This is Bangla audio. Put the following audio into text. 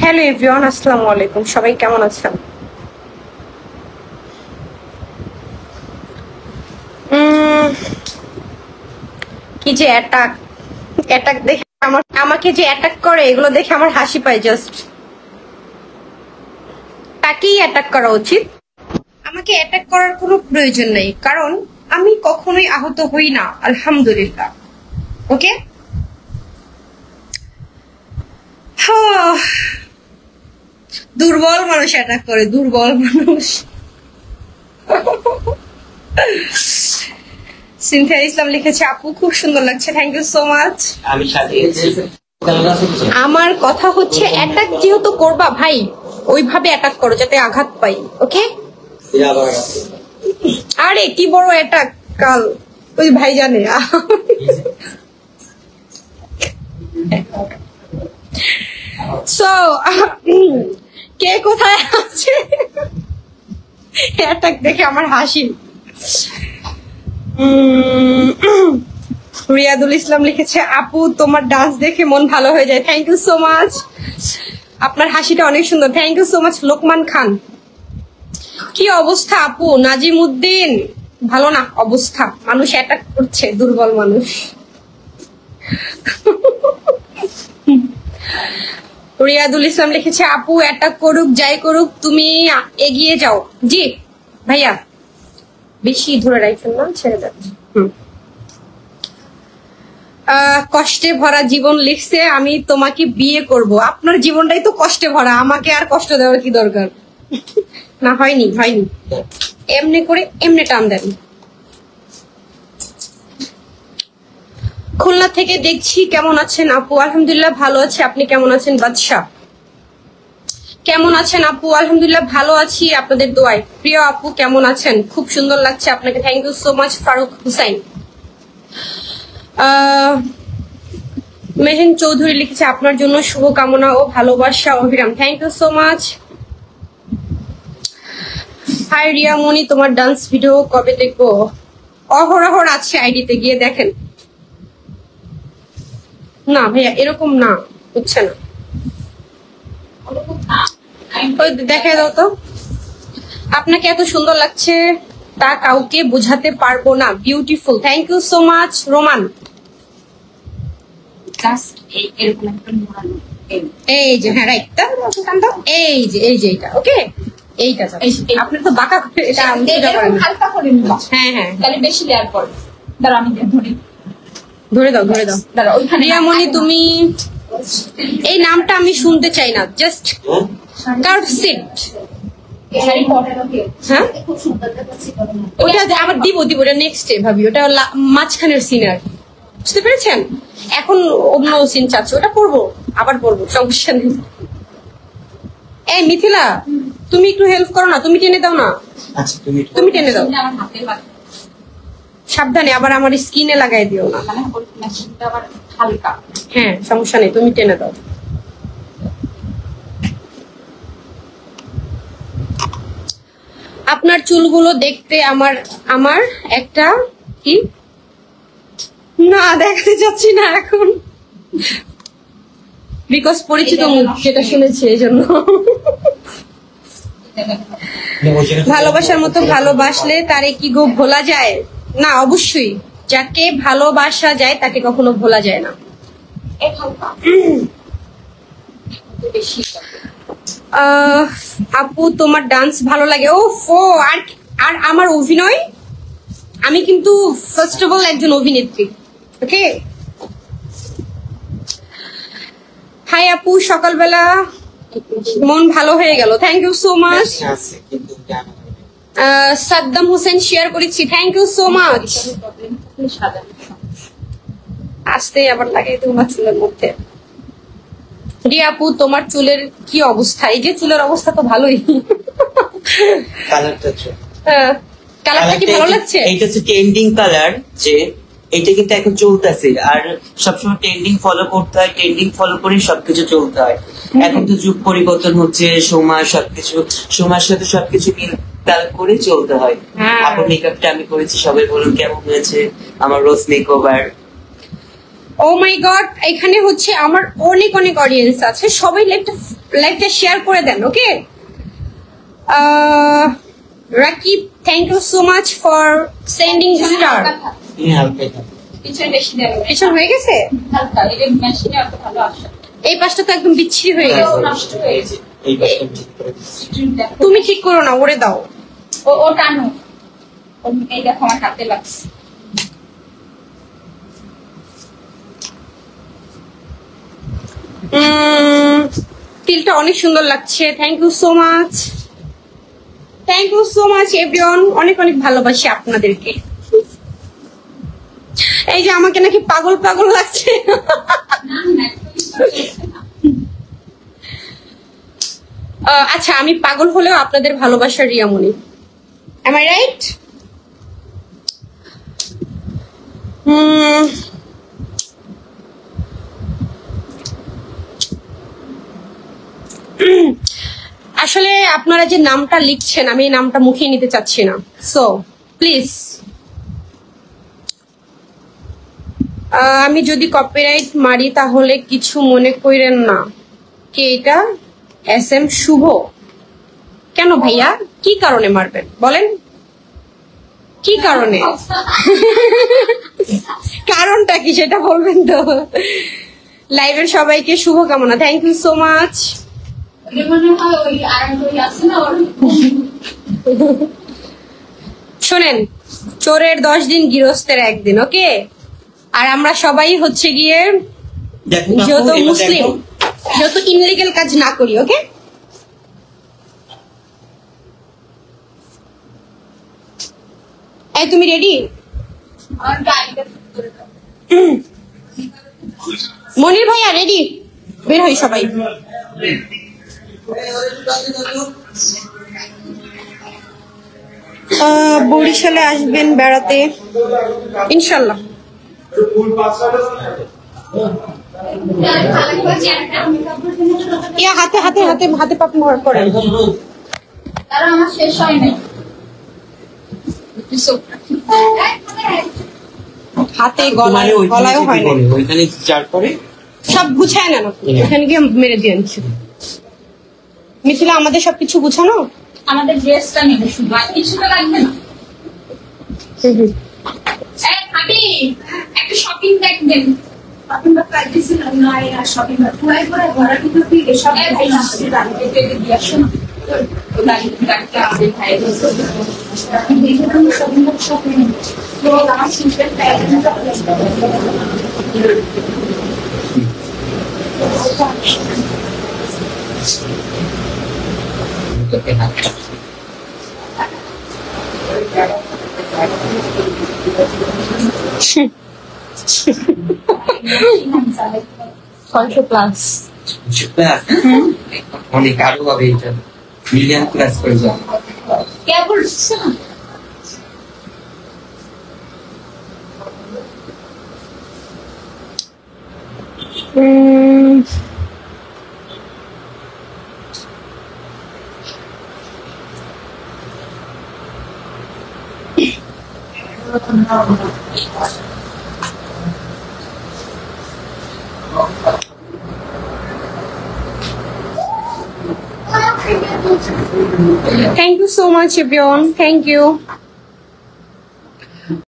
হ্যালো এভরিওয়ান, আসসালামু আলাইকুম। সবাই কেমন আছেন? কি যে অ্যাটাক অ্যাটাক দেখে আমাকে যে অ্যাটাক করে, এগুলো দেখে আমার হাসি পায়। জাস্ট তাকেই অ্যাটাক করা উচিত। আমাকে অ্যাটাক করার কোনো প্রয়োজন নেই, কারণ আমি কখনোই আহত হই না, আলহামদুলিল্লাহ। ওকে, দুর্বল মানুষ অ্যাটাক করে, দুর্বল মানুষ। সিনথিয়া ইসলাম লিখেছে, আপু খুব সুন্দর লাগছে, থ্যাংক ইউ সো মাচ। আমার কথা হচ্ছে, অ্যাটাক যেহেতু করবা ভাই, ওইভাবে অ্যাটাক করো যাতে আঘাত পাই। ওকে, আরে কি বড় অ্যাটাক কাল ওই ভাই জানে। সো কে কোথায় আছে? অ্যাটাক দেখে আমার হাসি। রিয়াদুল ইসলাম লিখেছে, আপু তোমার ডান্স দেখে মন ভালো হয়ে যায়, থ্যাংক ইউ সো মাচ। আপনার হাসিটা অনেক সুন্দর, thank you so much. Lokman Khan, কি অবস্থা আপু? নাজিম উদ্দিন, ভালো না অবস্থা, মানুষ অ্যাটাক করছে, দুর্বল মানুষ। রিয়াদুল ইসলাম লিখেছে, আপু অ্যাটাক করুক যাই করুক তুমি এগিয়ে যাও। জি ভাইয়া, বেশি ধরে রাখছেন না, ছেড়ে যাচ্ছে। কষ্টে ভরা জীবন লিখছে, আমি তোমাকে বিয়ে করব। আপনার জীবনটাই তো কষ্টে ভরা, আমাকে আর কষ্ট দেওয়ার কি দরকার? না, হয়নি হয়নি, এমনি করে এমনি টান দেন। খুলনা থেকে দেখছি, কেমন আছেন আপু? আলহামদুলিল্লাহ ভালো আছি, আপনি কেমন আছেন? বাদশা, কেমন আছেন আপু? আলহামদুলিল্লাহ ভালো আছি, আপনাদের দোয়ায়। প্রিয় আপু কেমন আছেন? খুব সুন্দর লাগছে আপনাকে, thank you so much. Faruk Husain, Mehen Chowdhury লিখেছে, আপনার জন্য শুভকামনা ও ভালোবাসা অভিরাম, thank you so much. Hi Riya Moni, তোমার ডান্স ভিডিও কবে দেখবো? অহরহর আছে, আইডিতে গিয়ে দেখেন। না ভাইয়া, এরকম না, বুঝছে না, দেখে দাও তো। আপনাকে এত সুন্দর লাগছে তা কাউকে বোঝাতে পারবো না, beautiful, thank you so much. Roman, এই যে হ্যাঁ রাইট, এই যে এইটা ওকে, এইটা আপনি তো বাঁকা করে এটা হালকা করে নিবা। হ্যাঁ হ্যাঁ, তাহলে বেশি লেয়ার করবে। দাঁড়া আমি ধরে দাও দাঁড়া। রিয়ামণি, তুমি এই নামটা আমি শুনতে চাই না, জাস্ট কার্ভ সিট। হ্যাঁ, ওটা আবার দিব ওটা নেক্সট ডে ভাবি, ওটা মাঝখানের সিনার, বুঝতে পেরেছেন? এখন অন্য সিন চাচ্ছি, ওটা পড়বো, আবার পড়বো, সমস্যা নেই। এই মিথিলা, তুমি একটু হেল্প করো না, তুমি টেনে দাও না। আচ্ছা, তুমি টেনে দাও, সাবধানে, আবার আমার স্কিনে লাগাই দিও না। হ্যাঁ সমস্যা নেই, তুমি টেনে দাও। আপনার চুলগুলো দেখতে আমার একটা কি না দেখাতে যাচ্ছি না এখন, বিকজ পরিচিত মুখ, যেটা শুনেছি এই জন্য। ভালোবাসার মতো ভালোবাসলে তারে কি গো ভোলা যায়? না, অবশ্যই যাকে ভালোবাসা যায় তাকে কখনো ভোলা যায় না। আপু তোমার ডান্স ভালো লাগে। ও আর আমার অভিনয়, আমি কিন্তু ফার্স্ট অফ অল একজন অভিনেত্রী। ওকে, হাই আপু, সকালবেলা মন ভালো হয়ে গেল, thank you so much. Saddam Hossain share করেছি, থ্যাংক ইউ সো মাচ। আসতে আবার লাগে তোমার চুলের মধ্যে। রিয়া আপু, তোমার চুলের কি অবস্থা? এই যে চুলের অবস্থা তো ভালোই, কালারটা কি ভালো লাগছে? এইটা হচ্ছে ট্রেন্ডিং কালার, যে এটা কিন্তু এখন চলতেছে, আর সবসময় ট্রেন্ডিং ফলো করতে হয়, ট্রেন্ডিং ফলো করে সবকিছু চলতে হয়। এখন তো যুগ পরিবর্তন হচ্ছে, সময়ের সাথে সবকিছু মিল তাল করে চলতে হয়। আপনার মেকআপটা আমি করেছি, সবাই বলুন কেমন হয়েছে আমার রোজ মেকওভার। ও মাই গড, এখানে হচ্ছে আমার অনেক অনেক অডিয়েন্স আছে, সবাই লাইভটা শেয়ার করে দেন। Okay, Rakib, thank you so much for sending star. পিছন হয়ে গেছে, এই পাশটা তো একদম বিচ্ছিরি হয়ে গেছে। তুমি ঠিক করো না, ওরে দাও। ও টানো, এই দেখো আমার হাতে লাগছে। তিলটা অনেক সুন্দর লাগছে, thank you so much, thank you so much everyone, অনেক অনেক ভালোবাসি আপনাদেরকে। এই যে আমাকে নাকি পাগল পাগল লাগছে। আচ্ছা, আমি পাগল হলেও আপনাদের ভালোবাসার রিয়ামণি, এম আই রাইট? আসলে আপনারা যে নামটা লিখছেন, আমি এই নামটা মুখে নিতে চাচ্ছি না, সো প্লিজ আমি যদি কপিরাইট মারি তাহলে কিছু মনে করেন না। কে এটা? SM শুভ। কেন ভাইয়া, কি কারণে মারবেন বলেন, কি কারণে? কারণটা কি সেটা বলবেন তো। লাইভের সবাইকে শুভকামনা, থ্যাংক ইউ সো মাচ। শোনেন, চোরের 10 দিন, গৃহস্থের 1 দিন। ওকে, আর আমরা সবাই হচ্ছে গিয়ে যত মুসলিম, যত ইনলিগাল কাজ না করি। ওকে, এই তুমি রেডি? মনির ভাইয়া রেডি? বের হই সবাই। বরিশালে আসবেন বেড়াতে ইনশাল্লাহ। ইয়া হাতে হাতে হাতে হাতে পাপ করেন। আমার শেষ হয় নাই, হাতে গলায়ও হয় না, ওইখানে চার করে সব গুছায় না, এখানে গিয়ে মেরে দিয়ে আনছি। মিথিলা, আমাদের সবকিছু গুছানো, আমাদের ড্রেসটা নেবে শুধু, আর কিছু তো লাগবে না। আমি একটা শপিং ব্যাগ দেন, শপিং ব্যাগ পাইতেছিলাম না, আর শপিং ব্যাগ পুরাই পুরাই ভরা কিন্তু সব ভাই আসছে, দাঁড়িয়ে দিয়ে আসো না। প্লাস অনেক আরো হবে, এটা মিলিয়ন প্লাস করে যাবে। কে বলছে না? Thank you so much everyone, thank you.